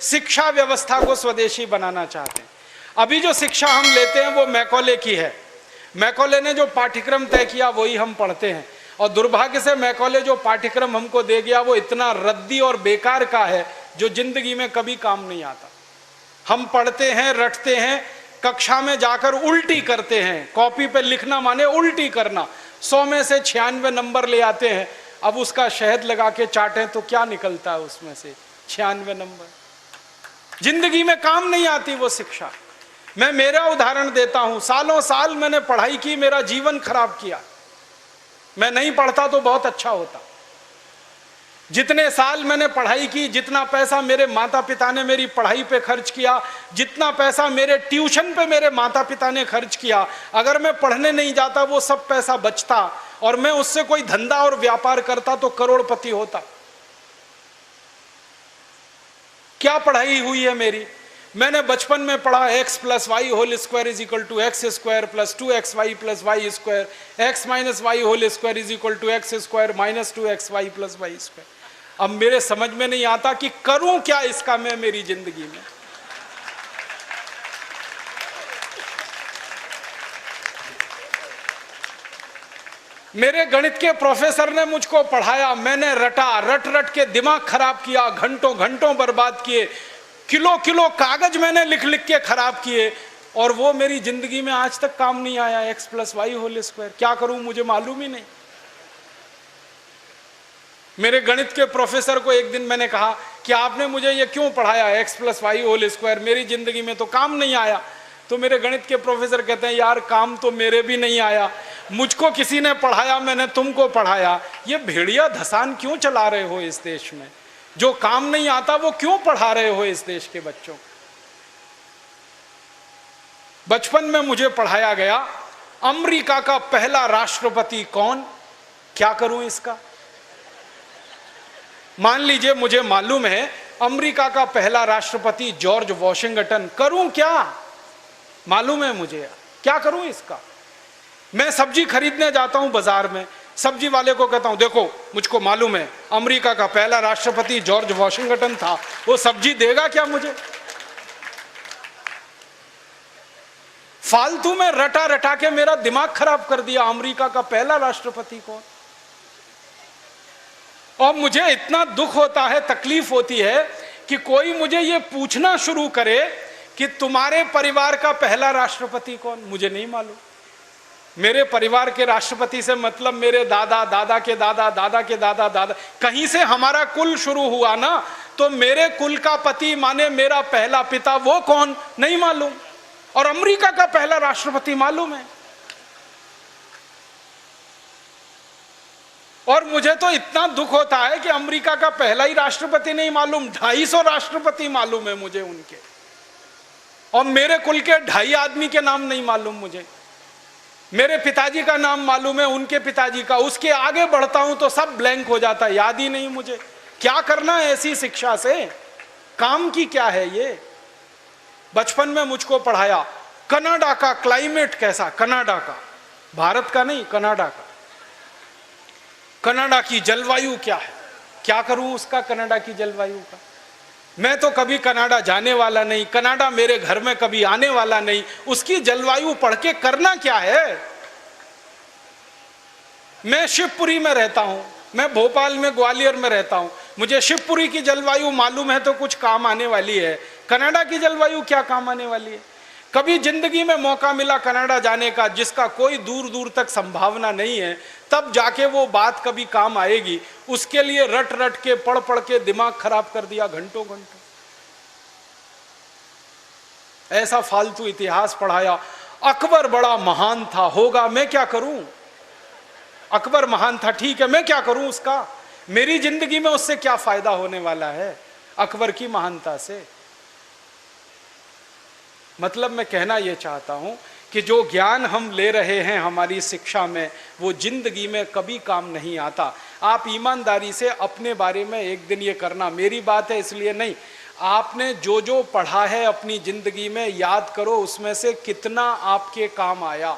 शिक्षा व्यवस्था को स्वदेशी बनाना चाहते हैं। अभी जो शिक्षा हम लेते हैं वो मैकॉले की है। मैकॉले ने जो पाठ्यक्रम तय किया वही हम पढ़ते हैं, और दुर्भाग्य से मैकॉले जो पाठ्यक्रम हमको दे गया वो इतना रद्दी और बेकार का है जो जिंदगी में कभी काम नहीं आता। हम पढ़ते हैं, रटते हैं, कक्षा में जाकर उल्टी करते हैं। कॉपी पे लिखना माने उल्टी करना। 100 में से 96 नंबर ले आते हैं। अब उसका शहद लगा के चाटें तो क्या निकलता है उसमें से? 96 नंबर। जिंदगी में काम नहीं आती वो शिक्षा। मैं मेरा उदाहरण देता हूं, सालों साल मैंने पढ़ाई की, मेरा जीवन खराब किया। मैं नहीं पढ़ता तो बहुत अच्छा होता। जितने साल मैंने पढ़ाई की, जितना पैसा मेरे माता पिता ने मेरी पढ़ाई पे खर्च किया, जितना पैसा मेरे ट्यूशन पे मेरे माता पिता ने खर्च किया, अगर मैं पढ़ने नहीं जाता वो सब पैसा बचता और मैं उससे कोई धंधा और व्यापार करता तो करोड़पति होता। क्या पढ़ाई हुई है मेरी? मैंने बचपन में पढ़ा x + y whole square is equal to x square plus 2xy plus y square, x minus y whole square is equal to x square minus 2xy plus y square. अब मेरे समझ में नहीं आता कि करूं क्या इसका मैं मेरी जिंदगी में। मेरे गणित के प्रोफेसर ने मुझको पढ़ाया, मैंने रटा, रट रट के दिमाग खराब किया, घंटों घंटों बर्बाद किए, किलो किलो कागज मैंने लिख लिख के खराब किए, और वो मेरी जिंदगी में आज तक काम नहीं आया। x + y होल स्क्वायर क्या करूं मुझे मालूम ही नहीं। मेरे गणित के प्रोफेसर को एक दिन मैंने कहा कि आपने मुझे ये क्यों पढ़ाया x + y होल स्क्वायर, मेरी जिंदगी में तो काम नहीं आया। तो मेरे गणित के प्रोफेसर कहते हैं, यार काम तो मेरे भी नहीं आया, मुझको किसी ने पढ़ाया, मैंने तुमको पढ़ाया। ये भेड़िया धसान क्यों चला रहे हो इस देश में? जो काम नहीं आता वो क्यों पढ़ा रहे हो इस देश के बच्चों? बचपन में मुझे पढ़ाया गया अमेरिका का पहला राष्ट्रपति कौन, क्या करूं इसका? मान लीजिए मुझे मालूम है अमेरिका का पहला राष्ट्रपति जॉर्ज वॉशिंगटन, करूं क्या? मालूम है मुझे, क्या करूं इसका? मैं सब्जी खरीदने जाता हूं बाजार में, सब्जी वाले को कहता हूं देखो मुझको मालूम है अमेरिका का पहला राष्ट्रपति जॉर्ज वॉशिंगटन था, वो सब्जी देगा क्या मुझे? फालतू में रटा रटा के मेरा दिमाग खराब कर दिया। अमेरिका का पहला राष्ट्रपति कौन? और मुझे इतना दुख होता है, तकलीफ होती है कि कोई मुझे ये पूछना शुरू करे कि तुम्हारे परिवार का पहला राष्ट्रपति कौन? मुझे नहीं मालूम। मेरे परिवार के राष्ट्रपति से मतलब मेरे दादा, दादा के दादा, दादा के दादा, दादा, कहीं से हमारा कुल शुरू हुआ ना, तो मेरे कुल का पति माने मेरा पहला पिता, वो कौन नहीं मालूम। और अमेरिका का पहला राष्ट्रपति मालूम है। और मुझे तो इतना दुख होता है कि अमेरिका का पहला ही राष्ट्रपति नहीं मालूम, 250 राष्ट्रपति मालूम है मुझे उनके, और मेरे कुल के 2.5 आदमी के नाम नहीं मालूम मुझे। मेरे पिताजी का नाम मालूम है, उनके पिताजी का, उसके आगे बढ़ता हूं तो सब ब्लैंक हो जाता है, याद ही नहीं मुझे। क्या करना है ऐसी शिक्षा से? काम की क्या है ये? बचपन में मुझको पढ़ाया कनाडा का क्लाइमेट कैसा, कनाडा का, भारत का नहीं, कनाडा का। कनाडा की जलवायु क्या है, क्या करूं उसका कनाडा की जलवायु का? मैं तो कभी कनाडा जाने वाला नहीं, कनाडा मेरे घर में कभी आने वाला नहीं, उसकी जलवायु पढ़ के करना क्या है? मैं शिवपुरी में रहता हूं, मैं भोपाल में, ग्वालियर में रहता हूं, मुझे शिवपुरी की जलवायु मालूम है तो कुछ काम आने वाली है, कनाडा की जलवायु क्या काम आने वाली है? कभी जिंदगी में मौका मिला कनाडा जाने का, जिसका कोई दूर दूर तक संभावना नहीं है, तब जाके वो बात कभी काम आएगी। उसके लिए रट रट के, पढ़ पढ़ के दिमाग खराब कर दिया घंटों घंटों। ऐसा फालतू इतिहास पढ़ाया। अकबर बड़ा महान था, होगा, मैं क्या करूं? अकबर महान था, ठीक है, मैं क्या करूं उसका? मेरी जिंदगी में उससे क्या फायदा होने वाला है अकबर की महानता से? मतलब मैं कहना यह चाहता हूं कि जो ज्ञान हम ले रहे हैं हमारी शिक्षा में, वो जिंदगी में कभी काम नहीं आता। आप ईमानदारी से अपने बारे में एक दिन ये करना, मेरी बात है इसलिए नहीं, आपने जो जो पढ़ा है अपनी जिंदगी में याद करो, उसमें से कितना आपके काम आया।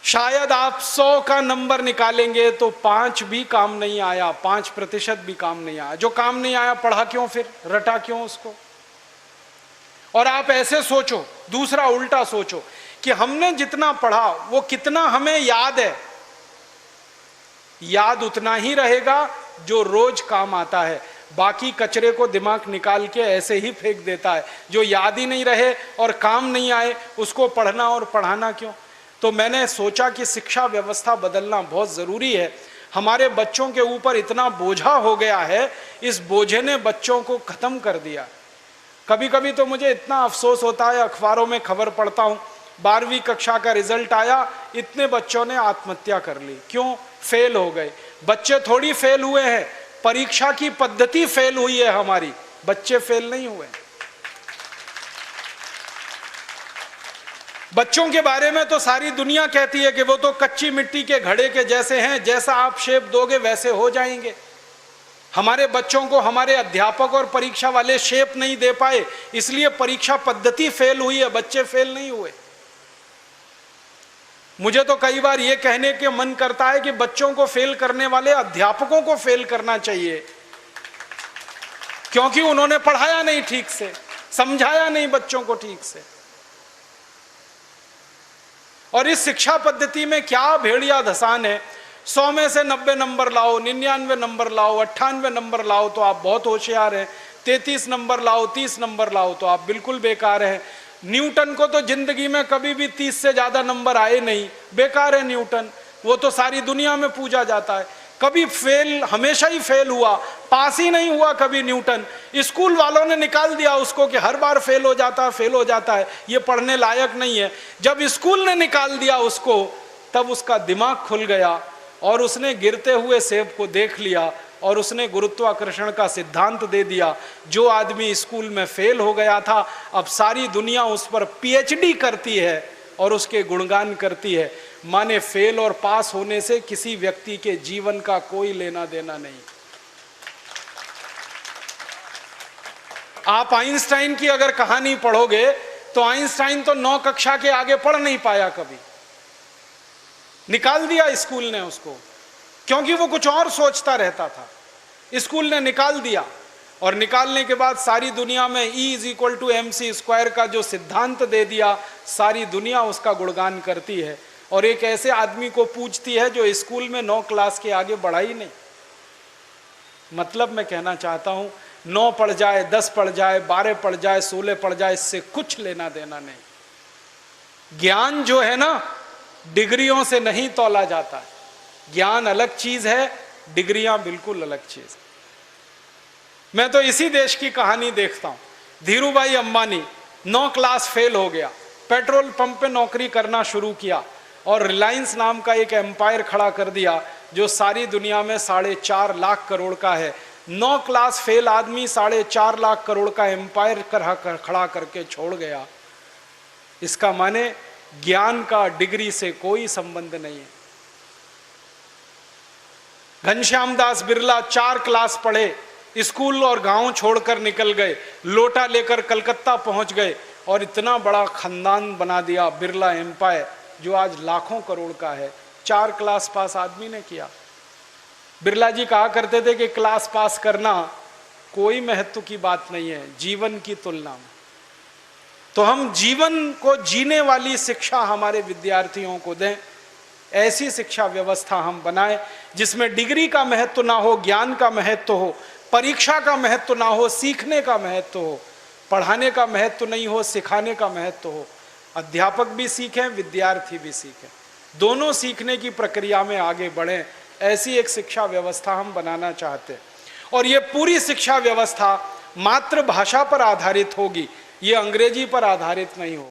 शायद आप 100 का नंबर निकालेंगे तो 5 भी काम नहीं आया, 5% भी काम नहीं आया। जो काम नहीं आया पढ़ा क्यों, फिर रटा क्यों उसको? और आप ऐसे सोचो, दूसरा उल्टा सोचो कि हमने जितना पढ़ा वो कितना हमें याद है। याद उतना ही रहेगा जो रोज काम आता है, बाकी कचरे को दिमाग निकाल के ऐसे ही फेंक देता है। जो याद ही नहीं रहे और काम नहीं आए उसको पढ़ना और पढ़ाना क्यों? तो मैंने सोचा कि शिक्षा व्यवस्था बदलना बहुत ज़रूरी है। हमारे बच्चों के ऊपर इतना बोझा हो गया है, इस बोझे ने बच्चों को ख़त्म कर दिया। कभी कभी तो मुझे इतना अफसोस होता है, अखबारों में खबर पढ़ता हूँ 12वीं कक्षा का रिजल्ट आया, इतने बच्चों ने आत्महत्या कर ली। क्यों? फेल हो गए। बच्चे थोड़ी फेल हुए हैं, परीक्षा की पद्धति फेल हुई है हमारी, बच्चे फेल नहीं हुए। बच्चों के बारे में तो सारी दुनिया कहती है कि वो तो कच्ची मिट्टी के घड़े के जैसे हैं, जैसा आप शेप दोगे वैसे हो जाएंगे। हमारे बच्चों को हमारे अध्यापक और परीक्षा वाले शेप नहीं दे पाए, इसलिए परीक्षा पद्धति फेल हुई है, बच्चे फेल नहीं हुए। मुझे तो कई बार ये कहने के मन करता है कि बच्चों को फेल करने वाले अध्यापकों को फेल करना चाहिए, क्योंकि उन्होंने पढ़ाया नहीं ठीक से, समझाया नहीं बच्चों को ठीक से। और इस शिक्षा पद्धति में क्या भेड़िया धसान है। 100 में से 90 नंबर लाओ, 99 नंबर लाओ, 98 नंबर लाओ तो आप बहुत होशियार हैं, 33 नंबर लाओ, 30 नंबर लाओ तो आप बिल्कुल बेकार हैं। न्यूटन को तो जिंदगी में कभी भी 30 से ज्यादा नंबर आए नहीं, बेकार है न्यूटन, वो तो सारी दुनिया में पूजा जाता है। कभी फेल, हमेशा ही फेल हुआ, पास ही नहीं हुआ कभी न्यूटन। स्कूल वालों ने निकाल दिया उसको कि हर बार फेल हो जाता है, फेल हो जाता है, ये पढ़ने लायक नहीं है। जब स्कूल ने निकाल दिया उसको, तब उसका दिमाग खुल गया और उसने गिरते हुए सेब को देख लिया और उसने गुरुत्वाकर्षण का सिद्धांत दे दिया। जो आदमी स्कूल में फेल हो गया था, अब सारी दुनिया उस पर पीएचडी करती है और उसके गुणगान करती है। माने फेल और पास होने से किसी व्यक्ति के जीवन का कोई लेना देना नहीं। आप आइंस्टाइन की अगर कहानी पढ़ोगे तो आइंस्टाइन तो 9 कक्षा के आगे पढ़ नहीं पाया कभी, निकाल दिया स्कूल ने उसको, क्योंकि वो कुछ और सोचता रहता था। स्कूल ने निकाल दिया और निकालने के बाद सारी दुनिया में E=mc² का जो सिद्धांत दे दिया, सारी दुनिया उसका गुणगान करती है और एक ऐसे आदमी को पूछती है जो स्कूल में 9 क्लास के आगे बढ़ा ही नहीं। मतलब मैं कहना चाहता हूं, 9 पढ़ जाए, 10 पढ़ जाए, 12 पढ़ जाए, 16 पढ़ जाए, इससे कुछ लेना देना नहीं। ज्ञान जो है ना, डिग्रियों से नहीं तौला जाता। ज्ञान अलग चीज है, डिग्रियां बिल्कुल अलग चीज। मैं तो इसी देश की कहानी देखता हूं। धीरूभाई अंबानी 9 क्लास फेल हो गया, पेट्रोल पंप पे नौकरी करना शुरू किया और रिलायंस नाम का एक एम्पायर खड़ा कर दिया जो सारी दुनिया में 4.5 लाख करोड़ का है। 9 क्लास फेल आदमी 4.5 लाख करोड़ का एम्पायर खड़ा करके छोड़ गया। इसका माने ज्ञान का डिग्री से कोई संबंध नहीं है। घनश्याम दास बिरला 4 क्लास पढ़े, स्कूल और गांव छोड़कर निकल गए, लोटा लेकर कलकत्ता पहुंच गए और इतना बड़ा खानदान बना दिया, बिरला एम्पायर, जो आज लाखों करोड़ का है। 4 क्लास पास आदमी ने किया। बिरला जी कहा करते थे कि क्लास पास करना कोई महत्व की बात नहीं है जीवन की तुलना में। तो हम जीवन को जीने वाली शिक्षा हमारे विद्यार्थियों को दें, ऐसी शिक्षा व्यवस्था हम बनाएं जिसमें डिग्री का महत्व ना हो, ज्ञान का महत्व हो, परीक्षा का महत्व ना हो, सीखने का महत्व हो। पढ़ाने का महत्व नहीं हो, सिखाने का महत्व हो। अध्यापक भी सीखें, विद्यार्थी भी सीखें, दोनों सीखने की प्रक्रिया में आगे बढ़ें। ऐसी एक शिक्षा व्यवस्था हम बनाना चाहते हैं और ये पूरी शिक्षा व्यवस्था मातृभाषा पर आधारित होगी, ये अंग्रेजी पर आधारित नहीं होगी।